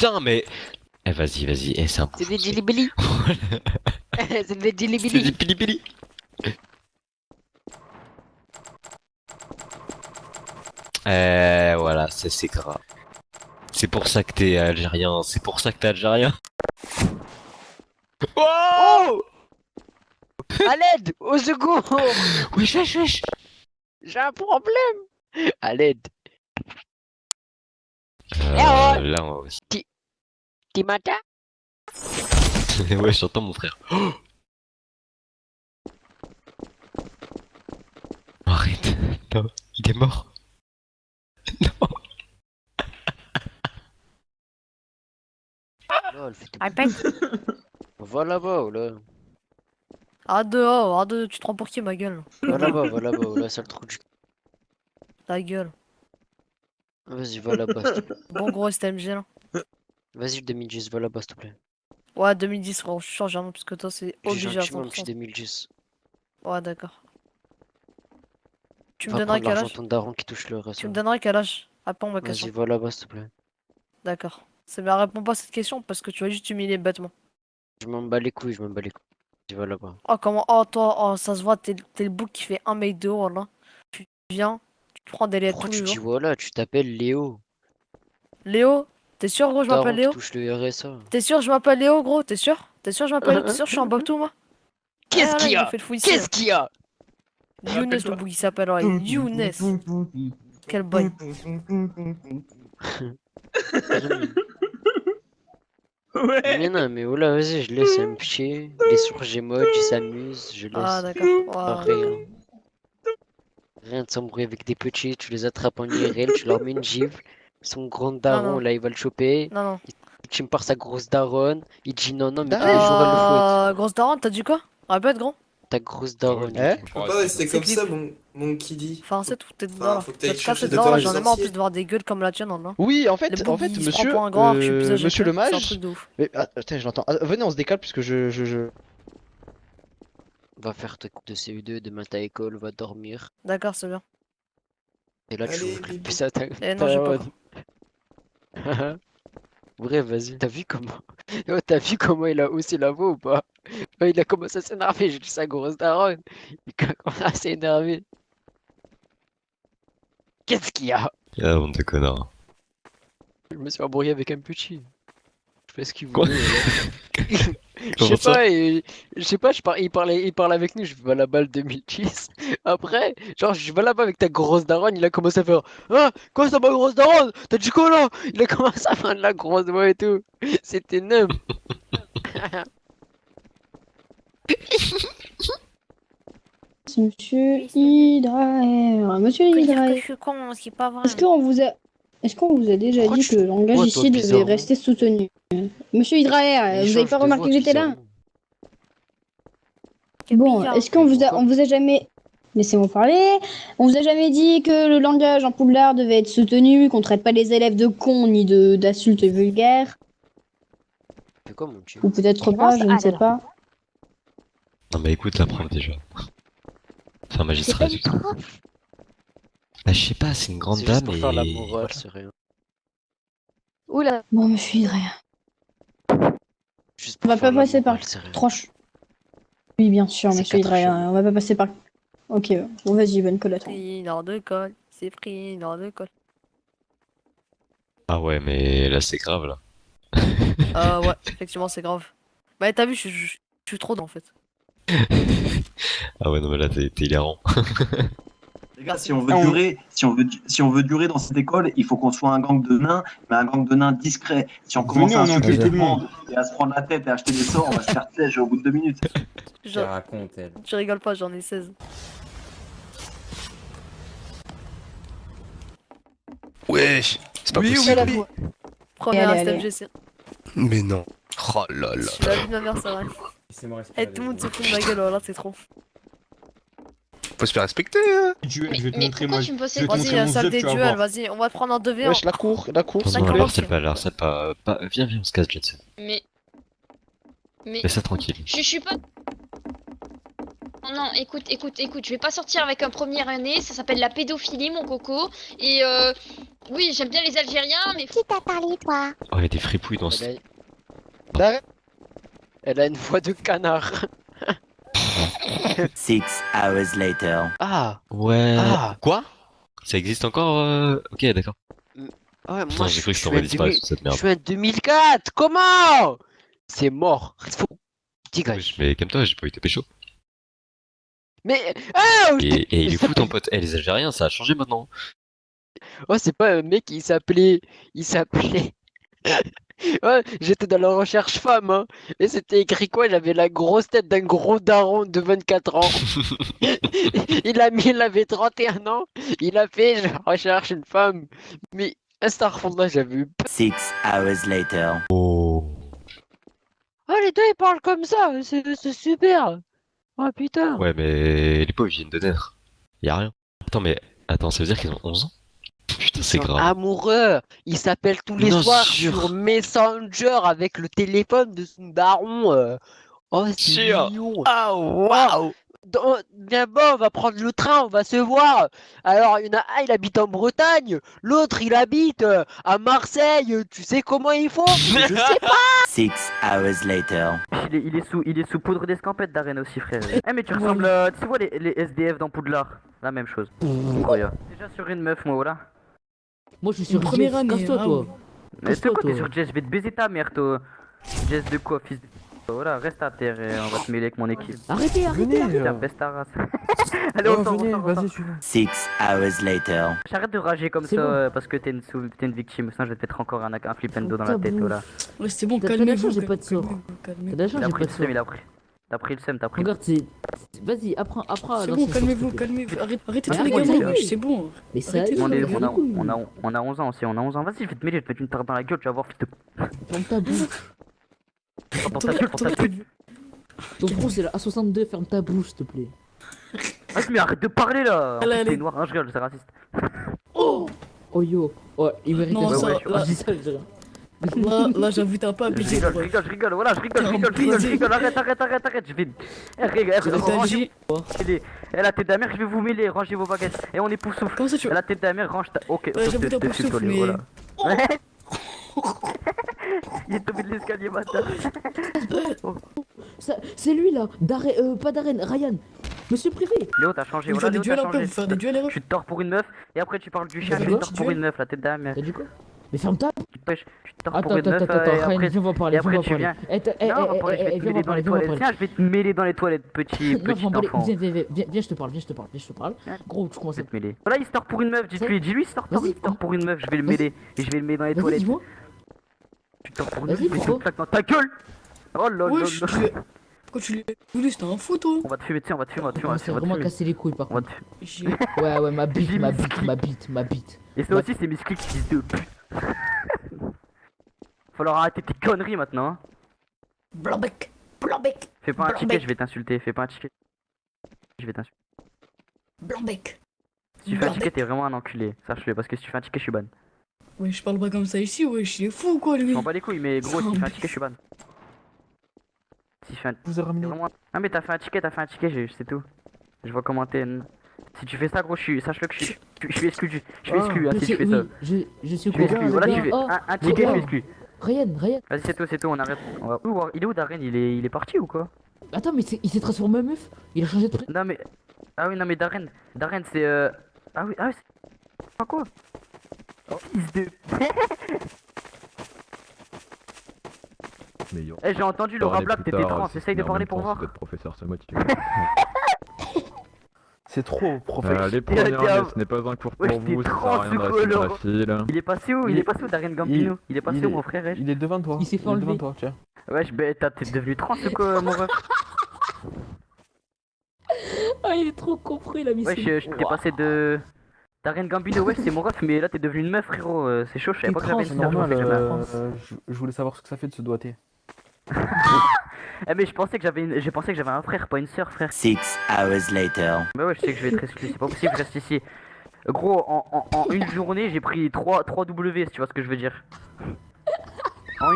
Putain, mais. Eh, vas-y, eh, c'est un C'est des Jilibili. C'est des C'est des Jilibili. pili-pili. Voilà, c'est grave. C'est pour ça que t'es algérien, c'est pour ça que t'es algérien. Oh. À l'aide! Au secours! Wesh. J'ai un problème! À l'aide! Eh oh! Là, on va... Timata? Ouais, j'entends mon frère. Oh. Arrête. Non, il est mort. Non. Non, elle fait tout. Répète. Va là-bas, oh là. Arrête de, tu te prends pour qui ma gueule? Va là-bas, oh là, sale trou du... Ta gueule. Vas-y, va là-bas, s'il te plaît. Bon gros STMG là. Vas-y, 2010, va là-bas, s'il te plaît. Ouais 2010 frérot, je suis sûr j'ai un plus que toi c'est J'ai obligé à gentiment un petit 100%. 2010. Ouais d'accord. Tu me Va donnerais prendre quel l'argent âge? ton daron qui touche le Tu reste. me donnerais quel âge? Réponds ma question. Vas-y, va là-bas, s'il te plaît. D'accord. C'est bien, réponds pas à cette question parce que tu vas juste humilier bêtement. Je m'en bats les couilles, je m'en bats les couilles. Vas-y, va là-bas. Oh comment, oh toi, oh ça se voit, t'es le bouc qui fait 1 mètre de haut là. Tu viens, tu te prends des lettres Pourquoi tous tu les dis jours. voilà, tu t'appelles Léo? Léo, t'es sûr gros je m'appelle Daron qui Léo? touche le RSA. T'es sûr je m'appelle Léo gros? T'es sûr? T'es sûr je m'appelle Léo? T'es sûr je suis un Bactou moi? Qu'est-ce Ah là qu'il y il nous a? fait le fou ici. Qu'est-ce qu'il y a? Younes le bouc il s'appelle, ouais. Younes. Quel boy. Ouais. Mais non, mais oh là, vas-y, je laisse un pied. Il est sur Gmod, il s'amuse, je Ah laisse. d'accord. Pas Ouais, rien. Rien de s'embrouiller avec des petits, tu les attrapes en IRL, tu leur mets une gifle. Son grand daron, non. là, il va le choper. Non, non. Il tue par sa grosse daronne. Il dit non, non, mais tous les jours, elle le fouette. Grosse daronne, t'as dit quoi? Répète, gros. Ta grosse daronne. Hein? il dit. Faut pas rester C'est comme clip. ça, mon Kiddy. Enfin, c'est tout, t'es dedans là. faut que t'ailles Cette casse, chercher c'est des dedans là. oreilles J'en ai marre en plus sorciers. de voir des gueules comme la tienne en là. Oui, en Le fait, bouc, il se prend monsieur, pour un grand alors que je suis plus âgé monsieur que le lui. C'est un mage. truc de ouf. Mais attends, je l'entends. Ah, venez, on se décale puisque je. Va faire tes cours de CE2, demain t'as école, va dormir. D'accord, c'est bien. Et là, tu Allez, veux bibou. plus à ta Eh non, j'ai pas. daronne. Bref, vas-y. T'as vu comment... Oh, t'as vu comment il a haussé la voix ou pas? Oh, il a commencé à s'énerver, j'ai dit sa grosse daronne. Il a commencé à s'énerver. Qu'est-ce qu'il y a? Ah, bande de connards. Je me suis embrouillé avec un petit. Je fais ce qu'il Quoi? voulait. Je Comment sais ça? pas, je sais pas, il parlait avec nous, je vais la balle 2010. Après, genre, je vais là-bas avec ta grosse daronne, il a commencé à faire ah, quoi ça ma grosse daronne? T'as dit quoi là? Il a commencé à faire de la grosse voix et tout. C'était neuf. Monsieur Hydraer, Monsieur Hydraer, je suis con, c'est pas vrai. est-ce qu'on vous a déjà Pourquoi dit tu que le langage Pourquoi, ici toi, devait bizarrement rester soutenu? Monsieur Hydraer, Il vous avez change pas de remarqué voix, que j'étais là? bizarrement. Bon, est-ce qu'on Mais on vous a jamais... Laissez-moi parler. On vous a jamais dit que le langage en Poudlard devait être soutenu, qu'on traite pas les élèves de cons ni d'insultes vulgaires? C'est quoi mon tube? Ou peut-être pas, je ne sais pas. Non, mais écoute la prof déjà. Enfin, magistrat. Bah, je sais pas, c'est une grande C'est juste dame pour et. faire la morale, c'est rien. Oula. Bon, Monsieur Hydraer, Juste on pour va faire pas la passer par morale, c'est rien. Oui, bien sûr, C'est Monsieur 4 Hydraer, chevaux. on va pas passer par... Ok, bon, vas-y, bonne collation. Pris dans de colle, c'est pris dans de colle. Ah ouais, mais là c'est grave là. Ouais, effectivement, c'est grave. Bah, t'as vu, je suis trop dans en fait. Ah ouais, non, mais là t'es hilarant. Les gars, si on veut durer dans cette école, il faut qu'on soit un gang de nains, mais un gang de nains discret. Si on commence à insulter tout le monde et à se prendre la tête et à acheter des sorts, on va se faire piège au bout de 2 minutes. Genre, raconte, elle. tu rigoles pas, j'en ai 16. Wesh, c'est pas Oui, possible. oui, oui. Première Allez, allez. STMG, c'est. Mais non. Oh là là. Je suis la vie de ma mère, c'est vrai. Eh, tout le monde se fout de ma gueule, voilà, c'est trop. Faut se faire respecter. Hein. Je vais te montrer moi. tu me poses je vais te montrer Vas-y, mon salle jeu, des tu vas duels, voir. vas-y, on va te prendre un 2v1. Wesh, la cour. Ça Non, commence. leur c'est pas. Viens, on se casse, Jetson. Mais Laisse ça tranquille. je suis pas non, écoute, je vais pas sortir avec un premier année, ça s'appelle la pédophilie, mon coco. Et oui, j'aime bien les Algériens, mais... Qui t'a parlé, toi? Oh, il y a des fripouilles dans ce. Elle a une voix de canard. 6 hours later. Ah, Ouais. Ah. Quoi? Ça existe encore Ok, d'accord. ouais, Putain, moi j'ai je cru que je ça suis aurait un disparu 2000 sous cette je merde. suis un 2004. Comment? C'est mort. Faut... Dégage. Wesh, mais comme toi, j'ai pas eu tes pécho. Mais ah, Et il est fou ton pote. Eh, les Algériens, ça a changé maintenant. oh, c'est pas un mec, il s'appelait. Ouais, j'étais dans la recherche femme, hein. Et c'était écrit quoi? J'avais la grosse tête d'un gros daron de 24 ans. Il avait 31 ans. Il a fait, je recherche une femme. Mais, astaghfirullah, j'avais eu peur. 6 hours later. Oh. Ah, les deux, ils parlent comme ça. C'est super. Oh, putain. Ouais, mais les pauvres, ils viennent de naître. Y'a rien. Attends, ça veut dire qu'ils ont 11 ans? Putain, c'est Ils sont grave. amoureux. Ils s'appellent tous les Non, soirs sûr. sur Messenger avec le téléphone de son daron. Oh, c'est Sûr. mignon. Ah, waouh! Bien bon, on va prendre le train, on va se voir. Alors, il y en a un, il habite en Bretagne. L'autre, il habite à Marseille. Tu sais comment ils font? Mais je sais pas. 6 hours later. Il est sous poudre d'escampette d'arène aussi, frère. Eh, mais tu ressembles tu vois les SDF dans Poudlard? La même chose. Incroyable. Déjà sur une meuf, moi, voilà. Moi je suis sur première Jess, année, casse-toi ah toi. ouais. Mais c'est quoi, t'es toi. sur Jess? Je vais te baiser ta mère, toi. Jess de quoi, fils de... Voilà, reste à terre et on va te mêler avec mon équipe. Arrêtez, Putain, baisse ta race. Allez, on sort, on sort. 6 hours later. J'arrête de rager comme C'est ça bon. parce que t'es une victime, sinon je vais te mettre encore un flipendo dans la tête, voilà. Ouais, c'est bon, T'as de la calmez-vous. chance, j'ai pas de sort. T'as de la chance, Il a j'ai pris pas le de seum, sort. il a pris. T'as pris le seum, t'as pris. Regarde, c'est. Vas-y, apprends à C'est lancer bon, le calmez-vous, sort, s'il te plaît. calmez-vous. Arrêtez de Mais faire les arrête, gamins, arrête. c'est bon. Mais ça Arrêtez de y est, faire On, les est, gamins. on a 11 ans aussi, on a 11 ans. Vas-y, je vais te mêler, je vais te mettre une tarte dans la gueule, tu vas voir, fils de... Ferme ta bouche. Dans ta gueule, dans ta gueule. Ton front c'est la A62, ferme ta bouche, s'il te plaît. Vas-y, mais arrête de parler là. En Allez, plus, allez. t'es noir, hein, je rigole, c'est raciste. Oh yo. Ouais, il mérite Non, un ça, sort. là- Je dis ça, je dirais. Là, j'avoue, t'as pas abusé. Je rigole, voilà, je rigole, arrête, je vais... T'as Rangez... la tête de la mère, je vais vous mêler, rangez vos baguettes. Et on est poussoufle. Comment ça, tu La tête de la mère, range ta... Ok, Ouais, j'avoue, t'as pas souffle, mais... voilà. Il est tombé de l'escalier, bâtard. C'est lui là, pas Darren, Ryan. Monsieur le préfet. Léo, t'as changé, Vous voilà, faire des Léo, duels t'as un peu, changé. vous faire des duels les refs. Tu te tords pour une meuf, et après tu parles du chien, T'as tu dit te quoi, tords pour une meuf, la tête de la mère. T'as dit quoi? Mais ferme ta. Tu te tords Attends, pour une meuf, et Ryan, après... viens, on va parler, et viens, on après va tu parler. viens... Eh, Non, on va parler, je vais te viens, on mêler va dans parler, les viens, on va toilettes. parler. Tiens, je vais te mêler dans les toilettes, petit Non, viens, enfant. viens, je te parle, Gros, tu Je commences vais à... te mêler. Voilà, il se tord pour une meuf, dis-lui, il se tord pour une meuf, je vais le mêler. Et je vais le mêler dans les Vas-y, toilettes. dis-moi. Tu te tords pour une meuf, Vas-y, je vais te pourquoi claque dans ta gueule. Oh là là Wesh, là. pourquoi tu l'as voulu? C'était un fou, toi. On va te fumer, tiens, on va te fumer, on va te fumer, on va te C'est fumer, on va vraiment te fumer. casser les couilles par On va contre. te fumer. J'ai... Ouais, ma bite, J'ai ma mis bite, ce ma bite, ma bite. Et ça aussi, c'est mes clics, fils de pute. Falloir arrêter tes conneries maintenant, hein. Blanbec. Fais pas un ticket, je vais t'insulter, fais pas un ticket. Je vais t'insulter. Blanbec. Si tu fais un ticket, t'es vraiment un enculé, sache-le, parce que si tu fais un ticket, je suis ban. Ouais, je parle pas comme ça ici, wesh, il est fou, quoi, lui. Je m'en bats les couilles, mais gros, si tu fais un ticket, je suis ban. Si tu fais un... Vous avez ramené. Ah, mais t'as fait un ticket, c'est tout. Je vois comment t'es. Si tu fais ça, gros, sache-le que je suis exclu. Je suis exclu, hein, si tu fais ça. Je suis Je suis exclu, voilà, tu fais Oh, un ticket, je suis exclu. Ryan. Vas-y, c'est tout, on arrête. On va... Il est où Darren? Il est parti ou quoi? Attends, mais il s'est transformé en meuf. Il a changé de truc. Non, mais. Ah oui, non, mais Darren, c'est. Ah oui, c'est. Pas quoi? Oh, fils de. Eh, j'ai entendu Laura Black, t'étais trans, essaye de parler pour voir. Professeur se motive. C'est trop, professeur. Les premières années, ce n'est pas un cours pour Wesh, vous, t'es ça sert trans, à rien de ce rester dans la color. file. Il est passé où? Il est passé où, Darren Gambino? Il est passé où, mon frère? Il est devant toi. Il s'est fait enlever. devant toi, tiens. Wesh, t'es devenu trans ou quoi, mon ref? Ah, il est trop compris, la mission. Wesh, t'es passé de. Darren Gambino, wesh, c'est mon ref, mais là t'es devenu une meuf, frérot. C'est chaud, je savais pas que j'avais C'est une sœur, normal, je pensais que j'avais je voulais savoir ce que ça fait de se doiter. Eh, mais je pensais que j'avais un frère, pas une sœur, frère. 6 hours later. Bah ouais, je sais que je vais être exclu, c'est pas possible, je reste ici. Gros, en une journée, j'ai pris 3 W, si tu vois ce que je veux dire. En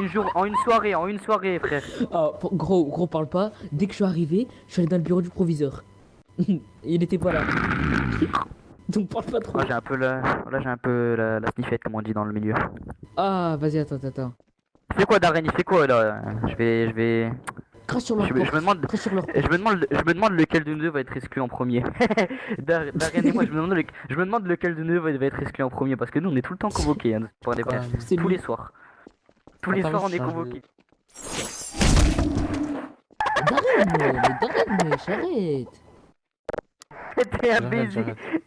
une soirée, frère. Ah, gros, parle pas. Dès que je suis arrivé, je suis allé dans le bureau du proviseur. Il était pas là. Donc parle pas trop. Là, j'ai un peu la sniffette, comme on dit dans le milieu. Ah, vas-y, attends. Il fait quoi, Darren? Il fait quoi, là? Je vais... Crache sur leur Je me demande... Crache sur leur Je me demande lequel de nous deux va être exclu en premier. Darren et moi, je me demande lequel de nous deux va être exclu en premier, parce que nous, on est tout le temps convoqués, hein, pour des matchs. C'est Tous lui. les soirs. Tous les soirs, on est convoqués. Darren, arrête.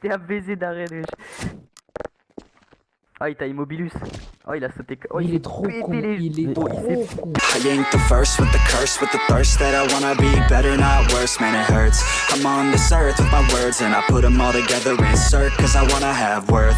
T'es un baiser d'arrêt, wesh. Ah, il t'a immobilus. Oh, il a sauté. Oh, Il est trop con. Il est trop con. I ain't the first with the curse, with the thirst that I wanna be better, not worse, man, it hurts. I'm on this earth with my words, and I put them all together, insert, cause I wanna have worth.